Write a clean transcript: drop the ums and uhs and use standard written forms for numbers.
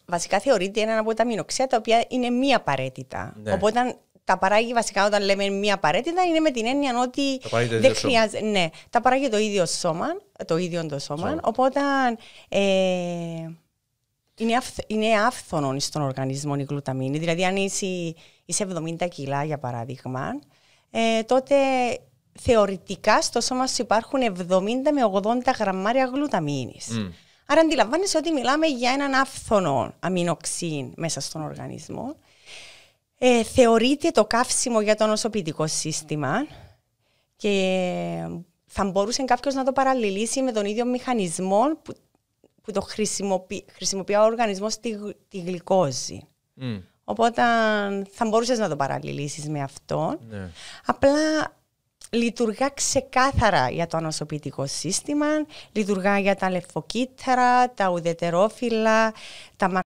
βασικά θεωρείται ένα από τα αμινοξέα τα οποία είναι μη απαραίτητα. Ναι. Οπότε τα παράγει βασικά όταν λέμε μη απαραίτητα είναι με την έννοια ότι δεν χρειάζεται. Ναι, τα παράγει το ίδιο σώμα. Οπότε είναι άφθονο στον οργανισμό η γλουταμίνη. Δηλαδή, αν είσαι 70 κιλά, για παράδειγμα, τότε θεωρητικά στο σώμα σου υπάρχουν 70 με 80 γραμμάρια γλουταμίνης. Άρα αντιλαμβάνεσαι ότι μιλάμε για έναν άφθονο αμινοξύ μέσα στον οργανισμό. Θεωρείται το καύσιμο για το νοσοποιητικό σύστημα και θα μπορούσε κάποιος να το παραλληλήσει με τον ίδιο μηχανισμό που το χρησιμοποιεί ο οργανισμός τη γλυκόζη. Οπότε θα μπορούσες να το παραλληλήσεις με αυτό. Ναι. Απλά λειτουργά ξεκάθαρα για το νοσοποιητικό σύστημα, λειτουργά για τα λεμφοκύτταρα, τα ουδετερόφυλλα, τα